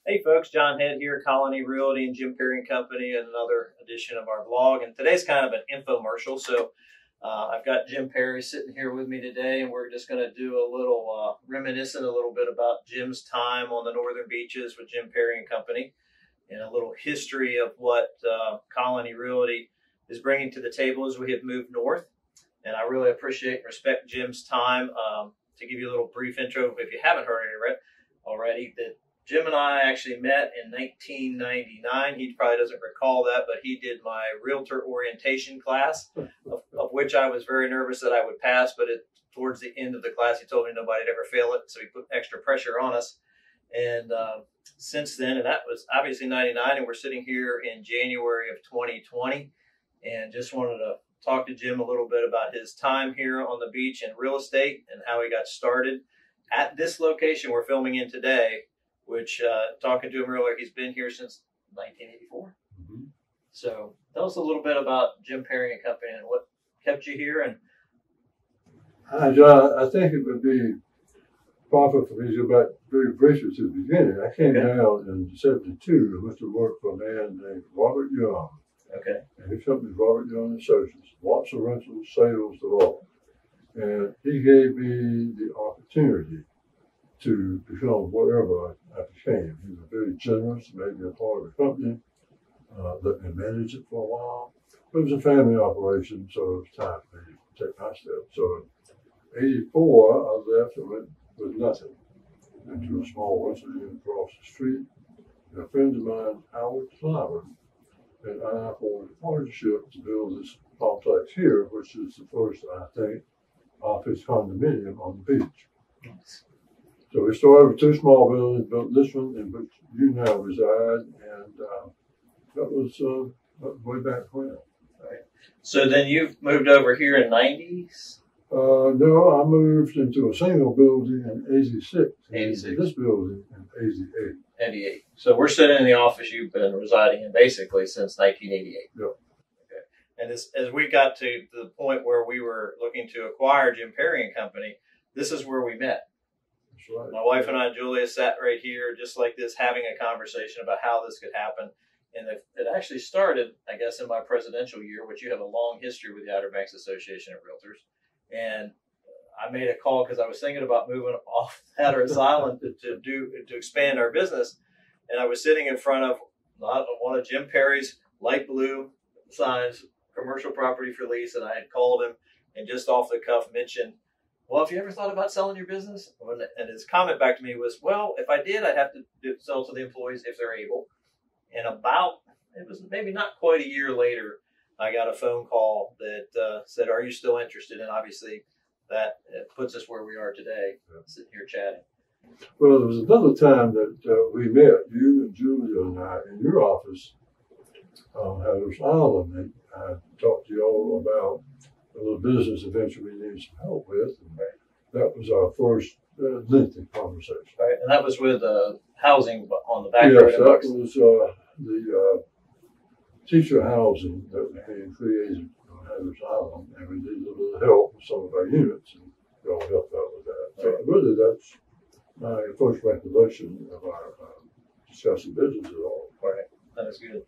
Hey folks, John Head here, Colony Realty and Jim Perry and Company, and another edition of our vlog. And today's kind of an infomercial. So I've got Jim Perry sitting here with me today, and we're just going to do a little reminiscing a little bit about Jim's time on the northern beaches with Jim Perry and Company, and a little history of what Colony Realty is bringing to the table as we have moved north. And I really appreciate and respect Jim's time. To give you a little brief intro, if you haven't heard it already, that Jim and I actually met in 1999. He probably doesn't recall that, but he did my Realtor orientation class, of which I was very nervous that I would pass. But towards the end of the class, he told me nobody'd ever fail it, so he put extra pressure on us. And since then, and that was obviously 99, and we're sitting here in January of 2020, and just wanted to talk to Jim a little bit about his time here on the beach in real estate and how he got started at this location we're filming in today. Which, talking to him earlier, he's been here since 1984. Mm-hmm. So tell us a little bit about Jim Perry and Company and what kept you here. And Hi, John. I think it would be proper for me to go back very briefly to the beginning. I came down in '72 and went to work for a man named Robert Young. Okay. And his company is Robert Young Associates. Lots of rentals, sales, of all. And he gave me the opportunity to become whatever I became. He was very generous, made me a part of the company, let me manage it for a while. It was a family operation, so it was time for me to take my step. So in '84, I left and went with nothing into a small rental unit across the street. And a friend of mine, Howard Flower, and I formed a partnership to build this complex here, which is the first, I think, office condominium on the beach. Yes. So we started with two small buildings, built this one in which you now reside, and that was way back when. Right. So then you've moved over here in '90s? No, I moved into a single building in '86. '86. This building in '88. '88. So we're sitting in the office you've been residing in basically since 1988. Yep. Okay. And as we got to the point where we were looking to acquire Jim Perry and Company, this is where we met. Right. My wife and I, Julia, sat right here just like this, having a conversation about how this could happen. And it actually started, I guess, in my presidential year, which you have a long history with the Outer Banks Association of Realtors. And I made a call because I was thinking about moving off Hatteras Island to expand our business. And I was sitting in front of one of Jim Perry's light blue signs, commercial property for lease, and I had called him and just off the cuff mentioned, well, have you ever thought about selling your business? And his comment back to me was, well, if I did, I'd have to sell to the employees if they're able. And it was maybe not quite a year later, I got a phone call that said, are you still interested? And obviously that puts us where we are today, sitting here chatting. Well, there was another time that we met, you and Julia and I, in your office on Hatteras Island. And I talked to you all about a little business adventure we needed some help with. And that was our first lengthy conversation. Right, and that was with housing on the back road. Yes, that was the teacher housing that we had created on Hatteras Island, and we needed a little help with some of our units, and we all helped out with that. So really, that's my first recollection of our discussing business at all. Right, that is good.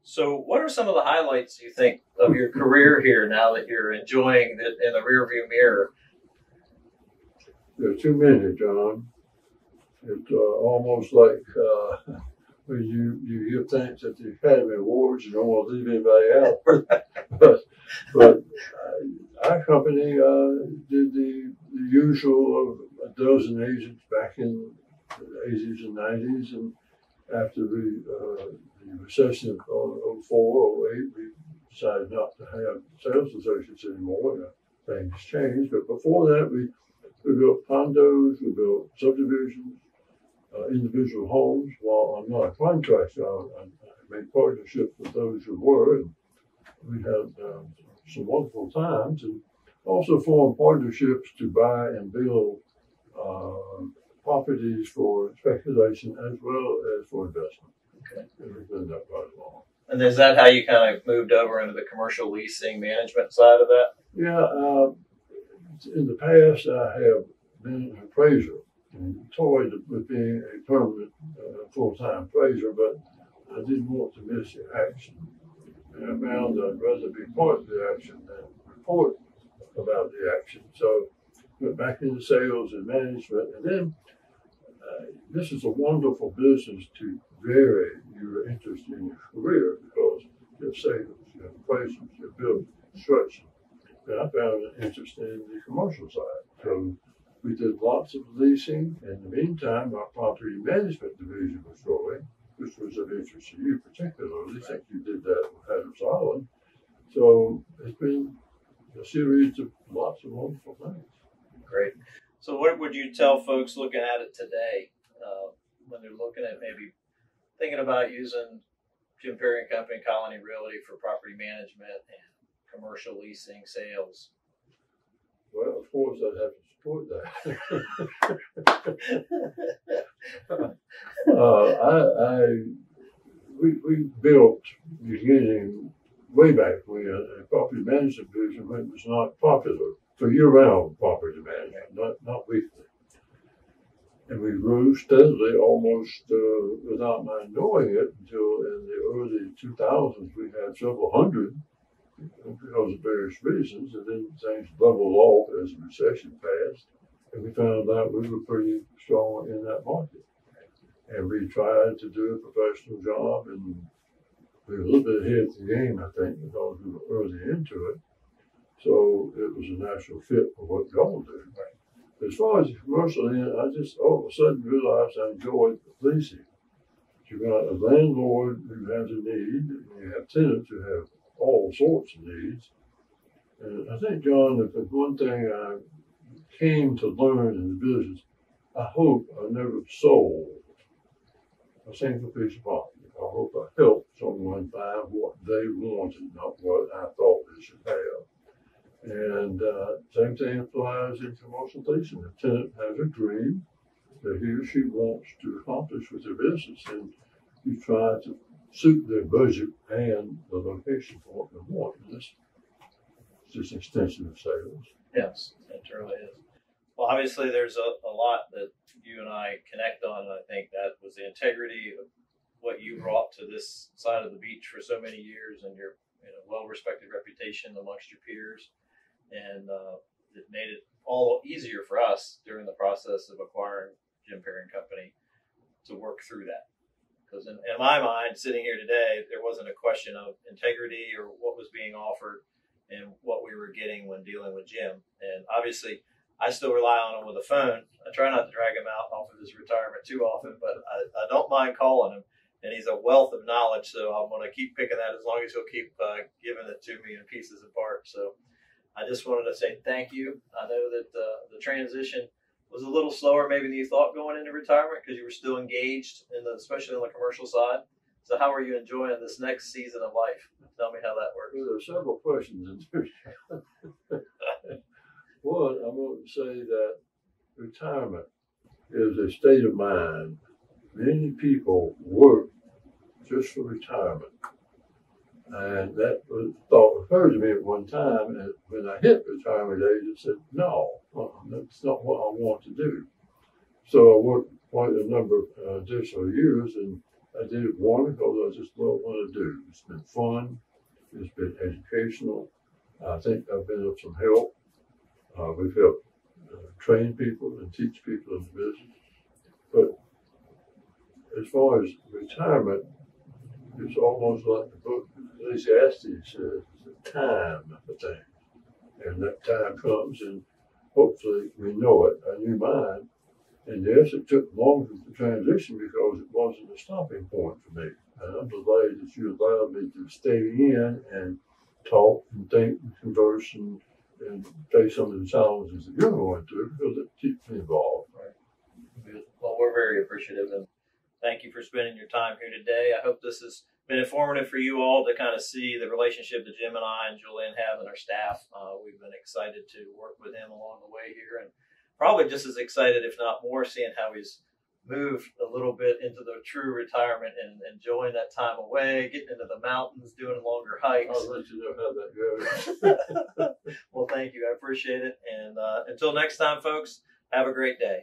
So what are some of the highlights you think of your career here now that you're enjoying it in the rearview mirror? There are too many, John. It's almost like when you hear things at the Academy Awards, you don't want to leave anybody out. but our company did the usual of a dozen agents back in the 80s and 90s, and after the recession of 04, 08, we decided not to have sales associates anymore. Things changed, but before that, we built condos, we built subdivisions, individual homes. While I'm not a contractor, I made partnerships with those who were, and we had some wonderful times, and also formed partnerships to buy and build properties for speculation as well as for investment. Okay. And we've done that right along. And is that how you kind of moved over into the commercial leasing management side of that? Yeah. In the past, I have been an appraiser and toyed with being a permanent full-time appraiser, but I didn't want to miss the action. And I found I'd rather be part of the action than report about the action. So went back into sales and management, and then this is a wonderful business to vary your interest in your career because you have sales, you have appraisals, you have building, construction. And I found an interest in the commercial side. So we did lots of leasing. In the meantime, our property management division was growing, which was of interest to you particularly, since you did that with Hatters Island. So it's been a series of lots of wonderful things. Great. So what would you tell folks looking at it today when they're looking at maybe thinking about using Jim Perry and Company, Colony Realty for property management and commercial leasing, sales? Well, of course, I'd have to support that. We built beginning way back when a property management division when it was not popular for year-round property management, not weekly. And we grew steadily, almost without my knowing it, until in the early 2000s we had several hundred because of various reasons, and then things leveled off as the recession passed, and we found out we were pretty strong in that market. And we tried to do a professional job, and we were a little bit ahead of the game, I think, because we were early into it. So it was a natural fit for what y'all do. Right. As far as the commercial end, I just all of a sudden realized I enjoyed leasing. You got a landlord who has a need, and you have tenants who have all sorts of needs. And I think, John, if there's one thing I came to learn in the business, I hope I never sold a single piece of property. I hope I helped someone find what they wanted, not what I thought they should have. And same thing applies in commercial leasing. The tenant has a dream that he or she wants to accomplish with their business, and you try to suit their budget and the location for what they want. And this is just an extension of sales. Yes, it truly is. Well, obviously, there's a lot that you and I connect on, and I think that was the integrity of what you brought to this side of the beach for so many years, and your well-respected reputation amongst your peers, and it made it all easier for us during the process of acquiring Jim Perry and Company to work through that. Because in my mind, sitting here today, there wasn't a question of integrity or what was being offered and what we were getting when dealing with Jim. And obviously, I still rely on him with a phone. I try not to drag him out off of his retirement too often, but I don't mind calling him. And he's a wealth of knowledge, so I'm going to keep picking that as long as he'll keep giving it to me in pieces and parts. So I just wanted to say thank you. I know that the transition was a little slower maybe than you thought going into retirement because you were still engaged, especially on the commercial side. So how are you enjoying this next season of life? Tell me how that works. Well, there are several questions in there. One, I'm going to say that retirement is a state of mind. Many people work just for retirement. And that thought occurred to me at one time. And when I hit retirement age, I said, no, that's not what I want to do. So I worked quite a number of additional years, and I did it one because I just love what I do. It's been fun. It's been educational. I think I've been of some help. We've helped train people and teach people in the business. But as far as retirement, it's almost like the book Ecclesiastes says, it's a time of thing. And that time comes, and hopefully we know it. I knew mine. And yes, it took longer to transition because it wasn't a stopping point for me. And I'm glad that you allowed me to stay in and talk and think and converse and face some of the challenges that you're going through because it keeps me involved. Right. Well, we're very appreciative, and thank you for spending your time here today. I hope this has been informative for you all to kind of see the relationship that Jim and I and Julian have and our staff. We've been excited to work with him along the way here, and probably just as excited, if not more, seeing how he's moved a little bit into the true retirement and enjoying that time away, getting into the mountains, doing longer hikes. I'll let you know how that goes. Well, thank you. I appreciate it. And until next time, folks, have a great day.